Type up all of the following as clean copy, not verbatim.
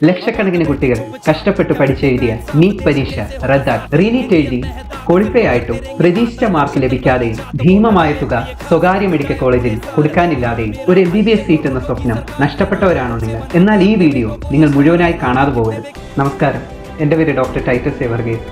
ലക്ഷക്കണക്കിന് കുട്ടികൾ കഷ്ടപ്പെട്ട് പഠിച്ചെഴുതിയ നീറ്റ് പരീക്ഷ റദ്ദാക്കി. റീനീറ്റ് എഴുതി ക്വാളിഫൈ ആയിട്ടും പ്രതീക്ഷിച്ച മാർക്ക് ലഭിക്കാതെയും ഭീമമായ തുക സ്വകാര്യ മെഡിക്കൽ കോളേജിൽ കൊടുക്കാനില്ലാതെയും ഒരു MBBS സീറ്റ് എന്ന സ്വപ്നം നഷ്ടപ്പെട്ടവരാണോ നിങ്ങൾ? എന്നാൽ ഈ വീഡിയോ നിങ്ങൾ മുഴുവനായി കാണാതെ പോകരുത്. നമസ്കാരം, എൻ്റെ പേര് ഡോക്ടർ ടൈറ്റസ് എ വർഗീസ്.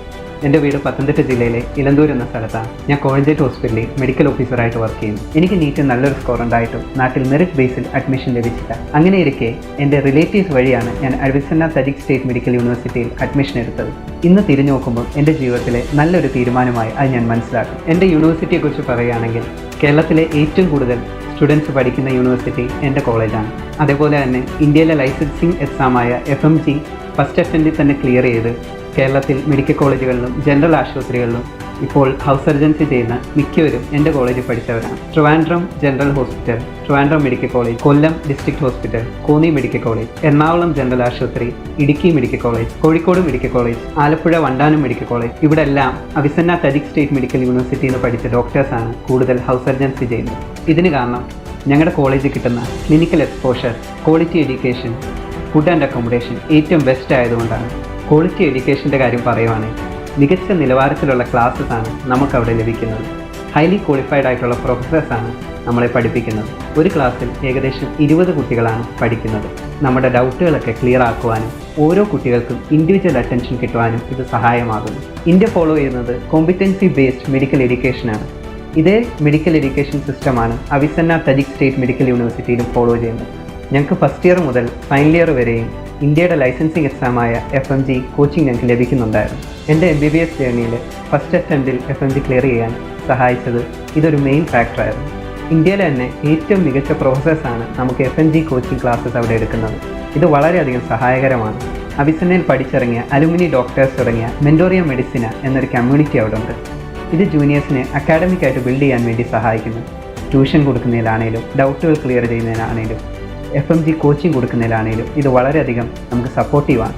എൻ്റെ വീട് പത്തനംതിട്ട ജില്ലയിലെ ഇലന്തൂർ എന്ന സ്ഥലത്താണ്. ഞാൻ കോഴഞ്ചേരി ഹോസ്പിറ്റലിൽ മെഡിക്കൽ ഓഫീസറായിട്ട് വർക്ക് ചെയ്യുന്നു. എനിക്ക് നീറ്റ് നല്ലൊരു സ്കോർ ഉണ്ടായിട്ടും നാട്ടിൽ മെറിറ്റ് ബേസിൽ അഡ്മിഷൻ ലഭിച്ചില്ല. അങ്ങനെ ഇരിക്കെ എൻ്റെ റിലേറ്റീവ്സ് വഴിയാണ് ഞാൻ അവിസന്ന തജിക് സ്റ്റേറ്റ് മെഡിക്കൽ യൂണിവേഴ്സിറ്റിയിൽ അഡ്മിഷൻ എടുത്തത്. ഇന്ന് തിരിഞ്ഞു നോക്കുമ്പോൾ എൻ്റെ ജീവിതത്തിലെ നല്ലൊരു തീരുമാനമായി അത് ഞാൻ മനസ്സിലാക്കും. എൻ്റെ യൂണിവേഴ്സിറ്റിയെക്കുറിച്ച് പറയുകയാണെങ്കിൽ കേരളത്തിലെ ഏറ്റവും കൂടുതൽ സ്റ്റുഡൻസ് പഠിക്കുന്ന യൂണിവേഴ്സിറ്റി എൻ്റെ കോളേജാണ്. അതേപോലെ തന്നെ ഇന്ത്യയിലെ ലൈസൻസിങ് എക്സാമായ FMG ഫസ്റ്റ് അറ്റംപ്റ്റിൽ തന്നെ ക്ലിയർ ചെയ്ത് കേരളത്തിൽ മെഡിക്കൽ കോളേജുകളിലും ജനറൽ ആശുപത്രികളിലും ഇപ്പോൾ ഹൗസ് സർജൻസി ചെയ്യുന്ന മിക്കവരും എൻ്റെ കോളേജിൽ പഠിച്ചവരാണ്. Trivandrum general hospital, Trivandrum medical college, Kollam district hospital, Konni medical college, Ernakulam general ആശുപത്രി, Idukki medical college, Kozhikode medical college, Alappuzha Vandanam medical college, ഇവിടെ എല്ലാം അവിസന്ന തജിക് സ്റ്റേറ്റ് മെഡിക്കൽ യൂണിവേഴ്സിറ്റിയിൽ നിന്ന് പഠിച്ച ഡോക്ടേഴ്സാണ് കൂടുതൽ ഹൗസ് സർജൻസി ചെയ്യുന്നത്. ഇതിന് കാരണം ഞങ്ങളുടെ കോളേജിൽ കിട്ടുന്ന clinical exposure, quality education, food and accommodation ഏറ്റവും ബെസ്റ്റ് ആയതുകൊണ്ടാണ്. ക്വാളിറ്റി എഡ്യൂക്കേഷൻ്റെ കാര്യം പറയുവാണെങ്കിൽ മികച്ച നിലവാരത്തിലുള്ള ക്ലാസ്സസ് ആണ് നമുക്കവിടെ ലഭിക്കുന്നത്. ഹൈലി ക്വാളിഫൈഡ് ആയിട്ടുള്ള പ്രൊഫസേഴ്സാണ് നമ്മളെ പഠിപ്പിക്കുന്നത്. ഒരു ക്ലാസ്സിൽ ഏകദേശം 20 കുട്ടികളാണ് പഠിക്കുന്നത്. നമ്മുടെ ഡൗട്ടുകളൊക്കെ ക്ലിയർ ആക്കുവാനും ഓരോ കുട്ടികൾക്കും ഇൻഡിവിജ്വൽ അറ്റൻഷൻ കിട്ടുവാനും ഇത് സഹായമാകുന്നു. ഇന്ത്യ ഫോളോ ചെയ്യുന്നത് കോമ്പിറ്റൻസി ബേസ്ഡ് മെഡിക്കൽ എഡ്യൂക്കേഷനാണ്. ഇതേ മെഡിക്കൽ എഡ്യൂക്കേഷൻ സിസ്റ്റമാണ് അവിസന്ന തജിക് സ്റ്റേറ്റ് മെഡിക്കൽ യൂണിവേഴ്സിറ്റിയിലും ഫോളോ ചെയ്യുന്നത്. ഞങ്ങൾക്ക് ഫസ്റ്റ് ഇയർ മുതൽ ഫൈനൽ ഇയർ വരെയും ഇന്ത്യയുടെ ലൈസൻസിങ് എക്സാമായ FMG കോച്ചിങ് ഞങ്ങൾക്ക് ലഭിക്കുന്നുണ്ടായിരുന്നു. എൻ്റെ MBBS ജേർണിയിൽ ഫസ്റ്റ് അറ്റംപ്റ്റിൽ FMG ക്ലിയർ ചെയ്യാൻ സഹായിച്ചത് ഇതൊരു മെയിൻ ഫാക്ടറായിരുന്നു. ഇന്ത്യയിലെ തന്നെ ഏറ്റവും മികച്ച പ്രൊഫസേഴ്സാണ് നമുക്ക് FMG കോച്ചിങ് ക്ലാസ്സസ് അവിടെ എടുക്കുന്നത്. ഇത് വളരെയധികം സഹായകരമാണ്. അവിസന്നയിൽ പഠിച്ചിറങ്ങിയ അലുമിനി ഡോക്ടേഴ്സ് തുടങ്ങിയ മെൻഡോറിയ മെഡിസിന എന്നൊരു കമ്മ്യൂണിറ്റി അവിടെ ഉണ്ട്. ഇത് ജൂനിയേഴ്സിനെ അക്കാഡമിക്കായിട്ട് ബിൽഡ് ചെയ്യാൻ വേണ്ടി സഹായിക്കുന്നു. ട്യൂഷൻ കൊടുക്കുന്നതിലാണേലും ഡൗട്ടുകൾ ക്ലിയർ ചെയ്യുന്നതിനാണേലും FMG കോച്ചിങ് കൊടുക്കുന്നതിലാണേലും ഇത് വളരെയധികം നമുക്ക് സപ്പോർട്ടീവാണ്.